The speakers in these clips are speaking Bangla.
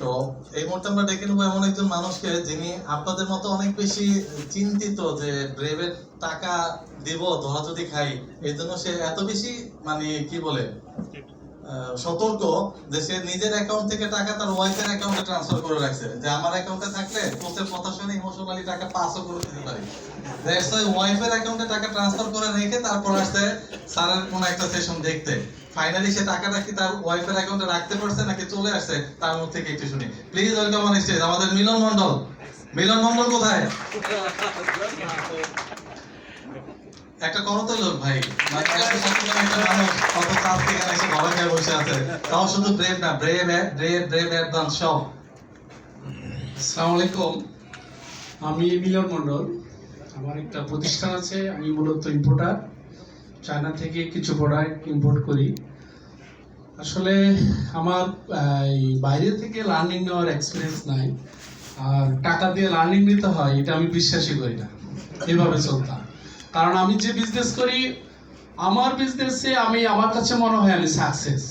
তো এই মুহূর্তে আমরা ডেকে নেবো এমন একজন মানুষকে যিনি আপনাদের মতো অনেক বেশি চিন্তিত যে ব্রেভের টাকা দিব ধরা যদি খাই, এই জন্য সে এত বেশি মানে কি বলে সতর্ক যে সে নিজের অ্যাকাউন্ট থেকে টাকা তার ওয়াইফের অ্যাকাউন্টে ট্রান্সফার করে রাখছে, যে আমার অ্যাকাউন্টে থাকলে কোচের কথা শুনে ইমোশনালি টাকা পাসও করে দিতে পারি। দ্যাটস ওয়াই ওয়াইফের অ্যাকাউন্টে টাকা ট্রান্সফার করে রেখে তারপর আসছে স্যারের কোন একটা সেশন দেখতে। ফাইনালি সে টাকাটা কি তার ওয়াইফের অ্যাকাউন্টে রাখতে পারছে নাকি চলে আসছে, তার মুখ থেকে একটু শুনি। প্লিজ ওয়েলকাম অন স্টেজ আমাদের মিলন মণ্ডল। মিলন মণ্ডল কোথায়? একটা করতো লোক ভাই, মানে এত সচেতন একটা মানুষ কত চাপ থেকে এসে ঘরে খেয়ে বসে আছে, তাও শুধু ব্রেভ না, ব্রেভ অ্যাডভান্স সব। আসসালামু আলাইকুম, আমি মিলন মণ্ডল। আমার একটা প্রতিষ্ঠান আছে, আমি মূলত ইম্পোর্টার। চায়না থেকে কিছু প্রোডাক্ট ইম্পোর্ট করি। আসলে আমার এই বাইরে থেকে লার্নিং নেওয়ার এক্সপিরিয়েন্স নাই, আর টাকা দিয়ে লার্নিং নিতে হয় এটা আমি বিশ্বাসই করি না। এভাবে চলতাম, কারণ আমি যে বিজনেস করি, আমার বিজনেসে আমার কাছে মনে হয় আমি সাকসেস,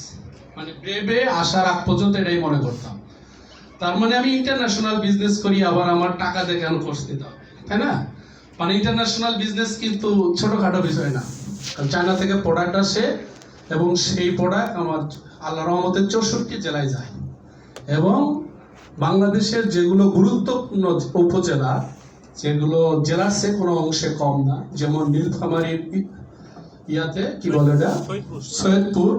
মানে ব্রেভে আসার আগ পর্যন্ত এটাই মনে করতাম। তার মানে আমি ইন্টারন্যাশনাল বিজনেস করি, আবার আমার টাকা দিয়ে কেন কোর্স নিতে হবে, তাই না? মানে ইন্টারন্যাশনাল বিজনেস কিন্তু ছোটখাটো বিষয় না। চায়না থেকে প্রোডাক্ট আসে এবং সেই প্রোডাক্ট আমার আল্লাহর রহমতে 64 জেলায় যায়, এবং বাংলাদেশের যেগুলো গুরুত্বপূর্ণ উপজেলা, যেগুলো জেলার চেয়ে কোনো অংশে কম না, যেমন নীলফামারীর ইয়াতে কি বলে এটা সৈয়দপুর,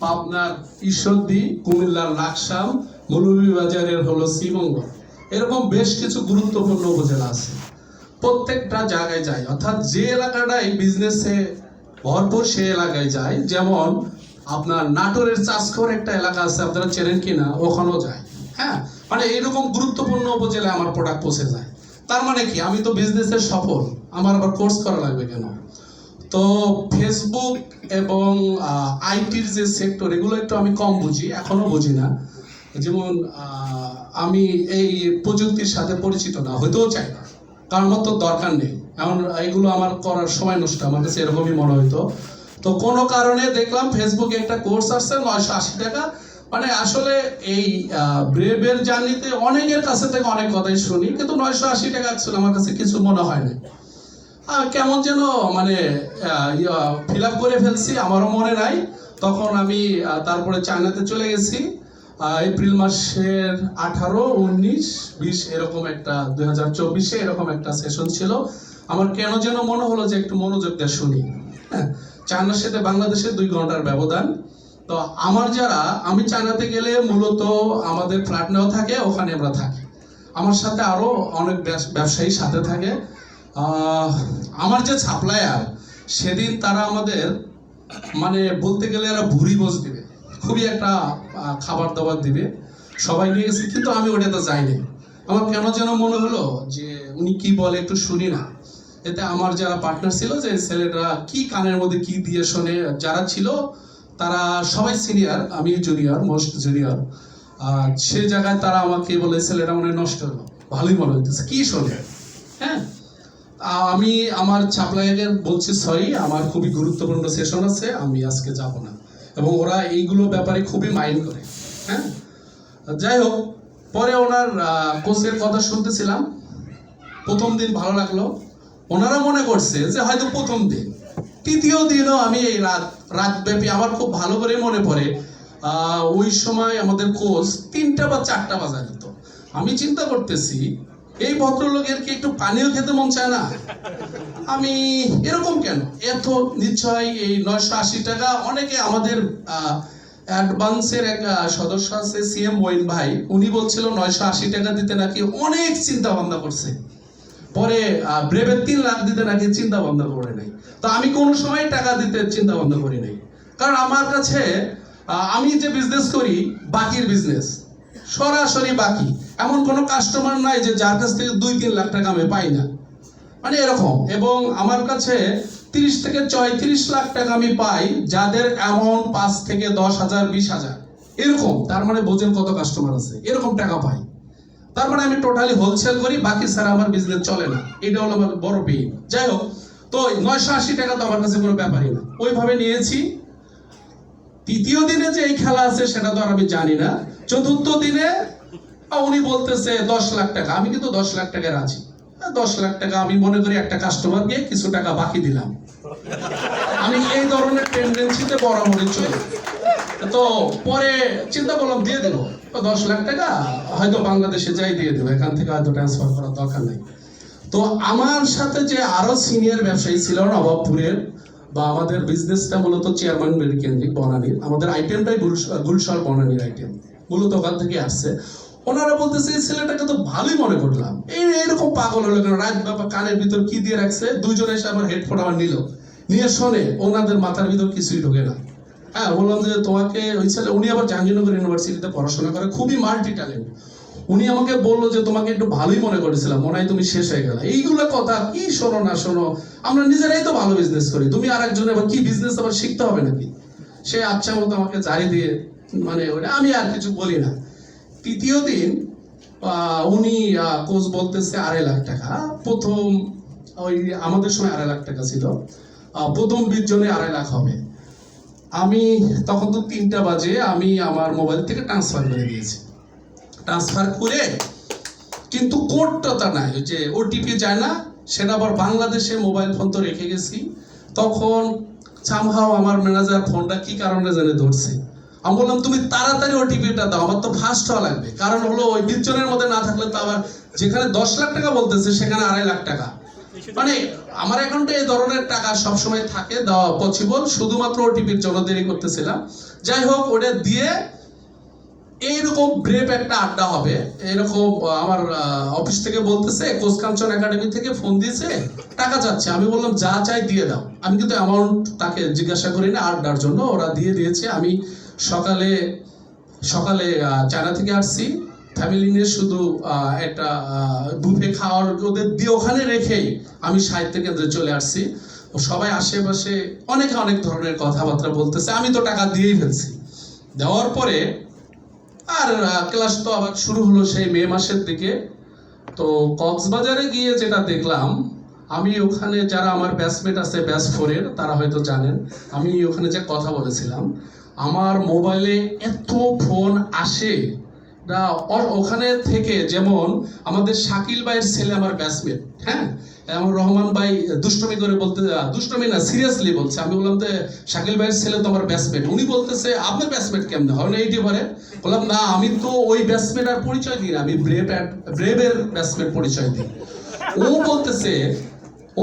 পাবনার ঈশ্বরদী, কুমিল্লার লাকসাম, মৌলভীবাজারের হলো শ্রীমঙ্গল, এরকম বেশ কিছু গুরুত্বপূর্ণ উপজেলা আছে। প্রত্যেকটা জায়গায় যায়, অর্থাৎ যে এলাকাটাই বিজনেসে ভরপুর সে এলাকায় যায়। যেমন আপনার নাটোরের চাষখোর একটা এলাকা আছে, আপনারা চেনেন কিনা, ওখানেও যায়। হ্যাঁ, মানে এরকম গুরুত্বপূর্ণ উপজেলায় আমার প্রোডাক্ট পৌঁছে যায়। তার মানে কি, আমি তো বিজনেসের সফল, আমার আবার কোর্স করা লাগবে কেন? তো ফেসবুক এবং আইটির যে সেক্টর, এগুলো একটু আমি কম বুঝি, এখনো বুঝি না। যেমন আমি এই প্রযুক্তির সাথে পরিচিত না, হইতেও চাই না, কারণ আমার তো দরকার নেই। এমন এগুলো আমার করার সময় নষ্ট, আমার কাছে এরকমই মনে হইতো। তো কোনো কারণে দেখলাম ফেসবুকে একটা কোর্স আসছে 980 টাকা। মানে আসলে এই ব্রেভের জার্নিতে অনেকের কাছে থেকে অনেক কথাই শুনি, কিন্তু 980 টাকা আসলে আমার কাছে কিছু মনে হয় না। কেমন যেন মানে ফিল আপ করে ফেলছি, আমারও মনে নাই। তখন আমি তারপরে চায়নাতে চলে গেছি। এপ্রিল মাসের 18, 19, 20 এরকম একটা 2024-এ এরকম একটা সেশন ছিল। আমার কেন যেন মনে হলো যে একটু মনোযোগ দিয়ে শুনি। হ্যাঁ, চায়নার সাথে বাংলাদেশের 2 ঘন্টার ব্যবধান। তো আমি চায়নাতে গেলে মূলত আমাদের ফ্ল্যাট নেওয়া থাকে, ওখানে আমরা থাকি। আমার সাথে আরো অনেক ব্যবসায়ী সাথে থাকে। আমার যে সাপ্লায়ার, সেদিন তারা আমাদের মানে বলতে গেলে এরা ভুরি বোঝ দিবে, খুবই একটা খাবার দাবার দিবে, সবাই নিয়ে গেছে, কিন্তু আমি ওটাতে যাইনি। আমার কেন যেন মনে হলো যে উনি কি বলে একটু শুনি না। এতে আমার যারা পার্টনার ছিল, যে ছেলেরা কি কানের মধ্যে কি দিয়ে শোনে, যারা ছিল তারা সবাই সিনিয়র, আমি জুনিয়র, মোস্ট জুনিয়র। সে জায়গায় তারা আমাকে বলে ছেলেটা মনে নষ্ট হলো, ভালোই মনে হইতেছে, কি শোনে। হ্যাঁ, আমি আমার সাপ্লায়ারের বলছি সরি, আমার খুবই গুরুত্বপূর্ণ সেশন আছে, আমি আজকে যাব না। এবং ওরা এইগুলো ব্যাপারে খুবই মাইন্ড করে। হ্যাঁ, যাই হোক, পরে ওনার কোচের কথা শুনতেছিলাম। প্রথম দিন ভালো লাগলো, ওনারা মনে করছে যে হয়তো প্রথম দিন। তৃতীয় দিনও আমি এই রাতব্যাপী আমার খুব ভালো করে মনে পড়ে, ওই সময় আমাদের কোচ 3টা বা 4টা বাজা যেত। আমি চিন্তা করতেছি, এই ভদ্রলোকের কি একটু পানিও খেতে মন চায় না? আমি এরকম কেন এত নিশ্চয় এই 980 টাকা। অনেকে আমাদের অ্যাডভান্সের এক সদস্য আছে সিএম ওয়াইন ভাই, উনি বলছিল 980 টাকা দিতে নাকি অনেক চিন্তা ভাবনা করছে, পরে ব্রেভের 3 লাখ দিতে নাকি চিন্তা ভাবনা করে নাই। তো আমি কোনো সময় টাকা দিতে চিন্তা ভাবনা করি নাই, কারণ আমার কাছে আমি যে বিজনেস করি বাকির বিজনেস, সরাসরি বাকি। এমন কোনো কাস্টমার নাই যে যার কাছ থেকে 2-3 লাখ টাকা আমি পাই না, মানে এরকম। এবং আমার কাছে 30 থেকে 34 লাখ টাকা আমি পাই, যাদের অ্যামাউন্ট 5 থেকে 10,000, 20,000 এরকম। তার মানে বোঝেন কত কাস্টমার আছে, এরকম টাকা পাই। তার মানে আমি টোটালি হোলসেল করি, বাকি ছাড়া আমার বিজনেস চলে না। এটা হলো আমার বড় পেইন। যাই হোক, তো 980 টাকা তো আমার কাছে কোনো ব্যাপারই না, ওইভাবে নিয়েছি। তৃতীয় দিনে যে এই খেলা আছে সেটা তো আর আমি জানি না। চতুর্থ দিনে উনি বলতেছে 10 লাখ টাকা। আমি কিন্তু 10 লাখ টাকা রাজি। 10 লাখ টাকা আমি মনে করি একটা কাস্টমারকে কিছু টাকা বাকি দিলাম। আমি এই ধরনের টেন্ডেন্সিতে বরাবরই চলি। তো পরে চিন্তা করলাম দিয়ে দেবো। 10 লাখ টাকা হয়তো বাংলাদেশে যাই দিয়ে দেবো, এখান থেকে হয়তো ট্রান্সফার করার দরকার নেই। তো আমার সাথে যে আরো সিনিয়র ব্যবসায়ী ছিল নবাবপুরের, বা আমাদের বিজনেসটা মূলত চেয়ারম্যান বেরি কেন্দ্রিক বনানীর, আমাদের আইটেমটাই গুলশার বনানীর আইটেম, মূলত ওখান থেকে আসছে। ওনারা বলতেছে এই ছেলেটাকে তো ভালোই মনে করলাম, এরকম পাগল হলো কেন, রাত বাবা কানের ভিতর কি দিয়ে রাখছে, দুইজনে এসে আমার হেডফোন আমার নিল, নিয়ে শোনে, ওনাদের মাথার ভিতর কিছুই ঢোকে না। হ্যাঁ, বললাম যে তোমাকে ওই ছেলে, উনি আবার জাহাঙ্গীরনগর ইউনিভার্সিটিতে পড়াশোনা করে, খুবই মাল্টি ট্যালেন্ট। উনি আমাকে বললো যে তোমাকে একটু ভালোই মনে করেছিলাম, মনে হয় তুমি শেষ হয়ে গেল। এইগুলো কথা কি শোনো না শোনো, আমরা নিজেরাই তো ভালো বিজনেস করি, তুমি আর একজনের আবার কি বিজনেস আবার শিখতে হবে নাকি। সে আচ্ছা মতো আমাকে জারি দিয়ে, মানে আমি আর কিছু বলি না। তৃতীয় দিন উনি কোচ বলতেছে 2.5 লাখ টাকা। প্রথম ওই আমাদের সময় 2.5 লাখ টাকা ছিল, প্রথম 20 জনে 2.5 লাখ হবে। আমি তখন তো 3টা বাজে, আমি আমার মোবাইল থেকে ট্রান্সফার করে দিয়েছি। ট্রান্সফার করে কিন্তু কোডটা নাই, যে ওটিপি যায় না, সেটা আবার বাংলাদেশে মোবাইল ফোন তো রেখে গেছি। তখন সামহাও আমার ম্যানেজার ফোনটা কি কারণে জেনে ধরছে। আমি বললাম তুমি তাড়াতাড়ি ওটিপিটা দাও, আমার তো ফাস্ট হওয়া লাগবে, কারণ হলো ওই 20 জনের মধ্যে না থাকলে তো আবার যেখানে 10 লাখ টাকা বলতেছে সেখানে 2.5 লাখ টাকা, মানে আমার অ্যাকাউন্টে এই ধরনের টাকা সবসময় থাকে, দেওয়া পসিবল, শুধুমাত্র ওটিপির জন্য দেরি করতেছিলাম। যাই হোক, ওটা দিয়ে এইরকম ব্রেভ একটা আড্ডা হবে। এরকম আমার অফিস থেকে বলতেছে, কোচ কাঞ্চন একাডেমি থেকে ফোন দিয়েছে, টাকা চাচ্ছে। আমি বললাম যা চাই দিয়ে দাও। আমি কিন্তু অ্যামাউন্ট তাকে জিজ্ঞাসা করি না, আড্ডার জন্য ওরা দিয়ে দিয়েছে। আমি সকালে চায়না থেকে আসছি, ফ্যামিলি নিয়ে শুধু একটা বুফে খাওয়ার ওদের দিয়ে ওখানে রেখেই আমি সাহিত্য কেন্দ্রে চলে আসছি। সবাই আশেপাশে অনেক ধরনের কথাবার্তা বলতেছে, আমি তো টাকা দিয়েই ফেলছি। দেওয়ার পরে আর ক্লাস তো আবার শুরু হলো সেই মে মাসের দিকে। তো কক্সবাজারে গিয়ে যেটা দেখলাম, আমি ওখানে যারা আমার ব্যাচমেট আছে ব্যাচ 4-এর, তারা হয়তো জানেন আমি ওখানে যে কথা বলেছিলাম, আমার মোবাইলে এত ফোন আসে না। ওখানে থেকে যেমন আমাদের শাকিল ভাইয়ের ছেলে আমার ব্যাচমেট, হ্যাঁ, আমার রহমান ভাই দুষ্টমি করে বলতে, দুষ্টমি না সিরিয়াসলি বলছে। আমি বললাম যে শাকিল ভাইয়ের ছেলে তো আমার ব্যাচমেট। উনি বলতেছে আপনার ব্যাচমেট কেমনে হয় না এইটি পারে। বললাম না, আমি তো ওই ব্যাচমেট আর পরিচয় দিই না, আমি ব্রেভের ব্যাচমেট পরিচয় দিই। ও বলতেছে,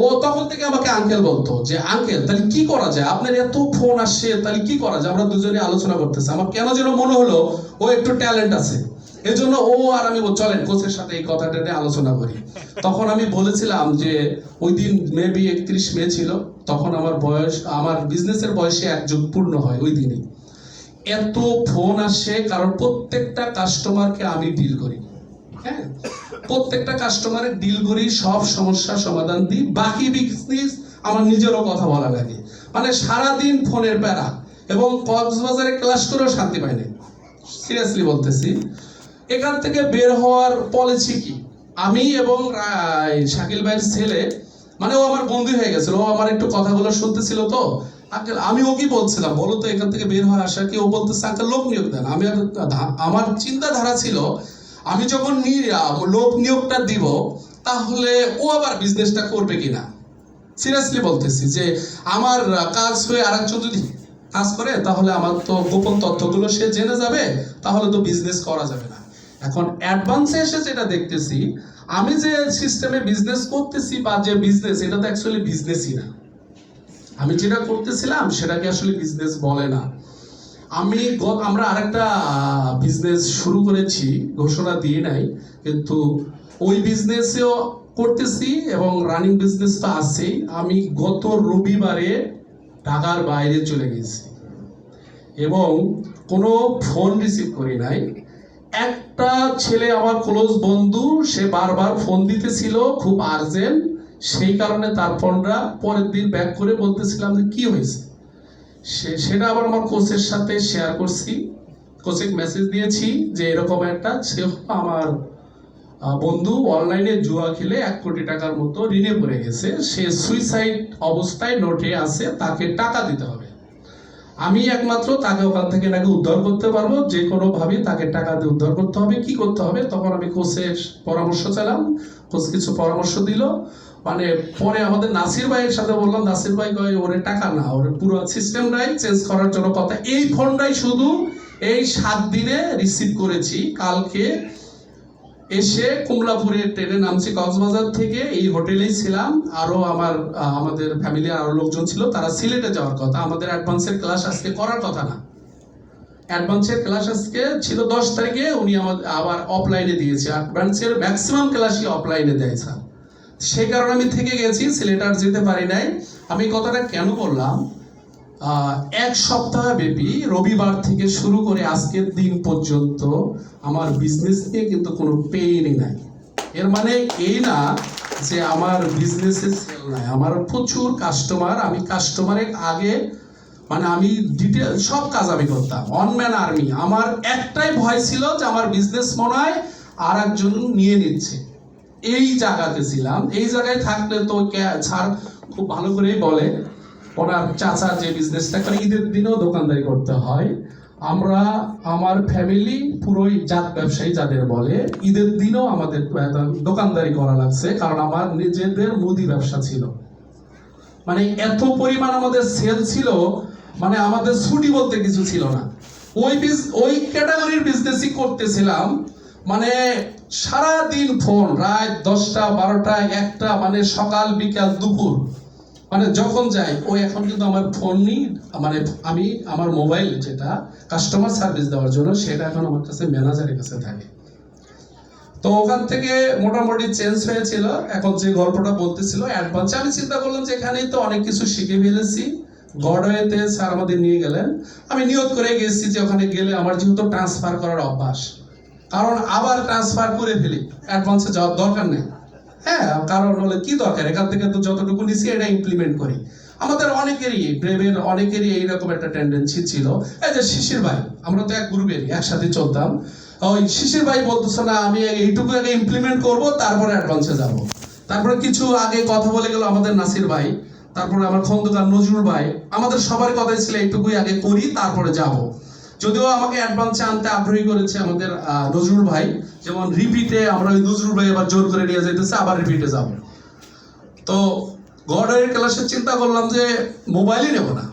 ও তখন থেকে আমাকে আঙ্কেল বলতো যে আঙ্কেল তাহলে কি করা যায়, আপনার এত ফোন আসছে তাহলে কি করা যায়। আমরা দুজনে আলোচনা করতেছি, আমার কেন যেন মনে হলো ও একটু ট্যালেন্ট আছে, এজন্য ও আর আমি চলেন কোচের সাথে এই কথাটা নিয়ে আলোচনা করি। তখন আমি বলেছিলাম যে ওই দিন মেবি 31 মে ছিল, তখন আমার বিজনেসের বয়সে 1 যুগ পূর্ণ হয় ওই দিনই। এত ফোন আসে, কারণ প্রত্যেকটা কাস্টমারকে আমি ডিল করি, হ্যাঁ, প্রত্যেকটা কাস্টমারের ডিল করি, সব সমস্যার সমাধান দিই। বাকি বিজনেস আমার নিজেরও কথা বলা লাগে, মানে সারাদিন ফোনের প্যারা, এবং কক্সবাজারে ক্লাস করেও শান্তি পাইনি, সিরিয়াসলি বলতেছি। এখান থেকে বের হওয়ার পলিসি কি, আমি এবং শাকিল ভাইয়ের ছেলে, মানে ও আমার বন্ধু হয়ে গেছিল, ও আমার একটু কথাগুলো শুনতেছিল। তো আঙ্কেল আমি ও কি বলছিলাম বলো তো, এখান থেকে বের হওয়ার আশা কি, ও বলতেছে আঙ্কেল লোক নিয়োগ দেন। আমার চিন্তাধারা ছিল আমি যখন লোক নিয়োগটা দিব তাহলে ও আবার বিজনেসটা করবে কিনা। সিরিয়াসলি বলতেছি যে আমার কাজ হয়ে আরেকজন যদি কাজ করে তাহলে আমার তো গোপন তথ্যগুলো সে জেনে যাবে, তাহলে তো বিজনেস করা যাবে না। এখন অ্যাডভান্সে এসে যেটা দেখতেছি, আমি যে সিস্টেমে বিজনেস করতেছি বা যে বিজনেস, এটা তো অ্যাকচুয়ালি বিজনেসই না। আমি যেটা করতেছিলাম সেটাকে আসলে বিজনেস বলে না। আমরা আরেকটা বিজনেস শুরু করেছি, ঘোষণা দিয়ে নাই, কিন্তু ওই বিজনেসেও করতেছি এবং রানিং বিজনেস তো আছেই। আমি গত রবিবারে ঢাকার বাইরে চলে গেছি এবং কোনো ফোন রিসিভ করি নাই। একটা ছেলে আমার ক্লোজ বন্ধু, সে বারবার ফোন দিতেছিল, খুব আর্জেন্ট, সেই কারণে তার ফোনটা পরের দিন ব্যাক করে বলতেছিলাম যে কি হয়েছে। সেটা আবার আমার কোচের সাথে শেয়ার করছি, কোচে মেসেজ দিয়েছি যে এরকম একটা আমার বন্ধু অনলাইনে জুয়া খেলে 1 কোটি টাকার মতো ঋণে পড়ে গেছে, সে সুইসাইড অবস্থায় নোটে আছে, তাকে টাকা দিতে হবে। আমি একমাত্র তাকে ওখান থেকে নাকি উদ্ধার করতে পারবো, যে কোনো ভাবে তাকে টাকা দিয়ে উদ্ধার করতে হবে। কি করতে হবে? তখন আমি কোচের পরামর্শ চাইলাম, কোচ কিছু পরামর্শ দিল। মানে পরে আমাদের নাসির ভাইয়ের সাথে বললাম, নাসির ভাই কয় ওরে টাকা না, ওরে পুরো সিস্টেমটাই চেঞ্জ করার জন্য কথা। এই ফোনটাই শুধু এই 7 দিনে রিসিভ করেছি। কালকে এসে কমলাপুরের ট্রেনে নামছি কক্সবাজার থেকে, এই হোটেলেই ছিলাম। আরো আমাদের ফ্যামিলির আরো লোকজন ছিল, তারা সিলেটে যাওয়ার কথা। আমাদের অ্যাডভান্সের ক্লাস আজকে করার কথা না, অ্যাডভান্সের ক্লাস আজকে ছিল 10 তারিখে, উনি আমাদের আবার অফলাইনে দিয়েছে। অ্যাডভান্সের ম্যাক্সিমাম ক্লাসই অফলাইনে দেয় স্যার। সেই কারণে আমি থেকে গেছি, সিলেট আর যেতে পারি নাই। আমি কথাটা কেন বললাম, 1 সপ্তাহ ব্যাপী রবিবার থেকে শুরু করে আজকের দিন পর্যন্ত আমার বিজনেস নিয়ে কিন্তু কোনো পেইনই নাই। এর মানে এই না যে আমার বিজনেসে সেল নাই। আমার প্রচুর কাস্টমার, আমি কাস্টমারের আগে মানে আমি ডিটেল সব কাজ আমি করতাম, অন ম্যান আর্মি। আমার একটাই ভয় ছিল যে আমার বিজনেস মনে হয় আর একজন নিয়ে নিচ্ছে। এই জায়গাতে ছিলাম। এই জায়গায় থাকলে তো স্যার খুব ভালো করেই বলে, ওনার চাচা যে বিজনেসটা করে, ঈদের দিনেও দোকানদারি করতে হয়। আমার ফ্যামিলি পুরোই জাত ব্যবসায়ী যাদের বলে, ঈদের দিনও আমাদের দোকানদারি করা লাগছে, কারণ আমার নিজেদের মুদি ব্যবসা ছিল। মানে এত পরিমাণ আমাদের সেল ছিল, মানে আমাদের ছুটি বলতে কিছু ছিল না। ওই ক্যাটাগরির বিজনেসই করতেছিলাম। মানে সারা দিন ফোন, রাত 10টা 12টা 1টা, মানে সকাল বিকাল দুপুর, মানে যখন যাই ওই। এখন কিন্তু আমার ফোন নেই, মানে আমি আমার মোবাইল যেটা কাস্টমার সার্ভিস দেওয়ার জন্য, সেটা এখন আমার কাছে ম্যানেজারের কাছে থাকে। তো ওখান থেকে মোটামুটি চেঞ্জ হয়েছিল। এখন যে গল্পটা বলতেছিল অ্যাডভান্সে, আমি চিন্তা করলাম যে এখানেই তো অনেক কিছু শিখে ফেলেছি। গডওয়েতে স্যার আমাদের নিয়ে গেলেন। আমি নিয়ত করে গেছি যে ওখানে গেলে আমার যেহেতু ট্রান্সফার করার অভ্যাস, কারণ আবার ট্রান্সফার করে ফেলি, অ্যাডভান্সে যাওয়ার দরকার নেই। হ্যাঁ, কারণ হলে কি দরকার, এখান থেকে তো যতটুকু নিছি এটা ইমপ্লিমেন্ট করি। আমাদের অনেকেরই, ব্রেভের অনেকেরই এইরকম একটা টেন্ডেন্সি ছিল। এই যে শিশির ভাই, আমরা তো এক গ্রুপেরই, একসাথে চলতাম। ওই শিশির ভাই বলতেছে না, আমি এইটুকু আগে ইমপ্লিমেন্ট করব, তারপরে অ্যাডভান্সে যাব। তারপরে কিছু আগে কথা বলে গেল আমাদের নাসির ভাই, তারপরে আমার খন্দকার নজরুল ভাই। আমাদের সবার কথাই ছিল এইটুকুই আগে করি, তারপরে যাব। যদিও আমাকে অ্যাডভান্সে আনতে আগ্রহী করেছে আমাদের নজরুল ভাই। যেমন রিপিটে আমরা ওই নজরুল ভাই আবার জোর করে নিয়ে যাইতেছে, আবার রিপিটে যাব। তো গডের ক্লাসে চিন্তা করলাম যে মোবাইলই নেব না,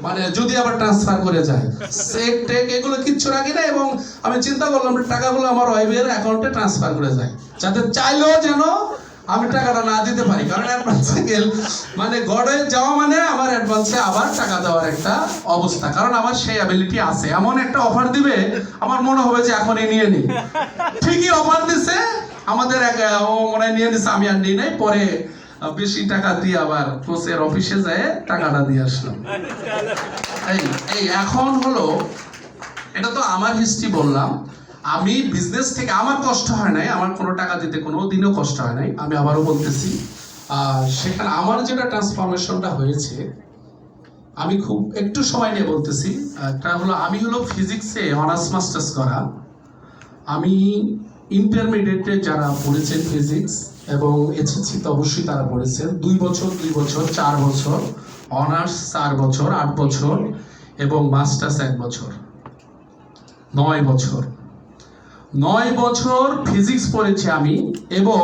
মানে যদি আবার ট্রান্সফার করে যায়, চেক টেক এগুলো কিচ্ছু রাখি না। এবং আমি চিন্তা করলাম টাকাগুলো আমার ওয়াইফের অ্যাকাউন্টে ট্রান্সফার করে যায়, যাতে চাইলেও যেন আমি টাকাটা না দিতে পারি। কারণ অ্যাডভান্সে মানে গডে যাওয়া মানে আমার অ্যাডভান্সে আবার টাকা দেওয়ার একটা অবস্থা, কারণ আমার সেই অ্যাবিলিটি আছে। এমন একটা অফার দিবে, আমার মনে হবে যে এখনই নিয়ে নিই। ঠিকই অফার দিছে আমাদের, ও মনে হয় নিয়ে নিছে, আমি আর নিই নাই। পরে বেশি টাকা দিয়ে আবার কোচের অফিসে যায় টাকাটা দিয়ে আসলাম। এই এখন হলো, এটা তো আমার হিস্ট্রি বললাম। আমি বিজনেস থেকে আমার কষ্ট হয় নাই, আমার কোনো টাকা দিতে কোনো দিনও কষ্ট হয় নাই। আমি আবারও বলতেছি, সেখানে আমার যেটা ট্রান্সফরমেশনটা হয়েছে, আমি খুব একটু সময় নিয়ে বলতেছি। একটা হলো, আমি হলো ফিজিক্সে অনার্স মাস্টার্স করা। আমি ইন্টারমিডিয়েটে যারা পড়েছেন ফিজিক্স এবং এসএসসি তো অবশ্যই তারা পড়েছেন, 2 বছর 2 বছর 4 বছর, অনার্স 4 বছর 8 বছর, এবং মাস্টার্স 1 বছর, 9 বছর। 9 বছর ফিজিক্স পড়েছি আমি। এবং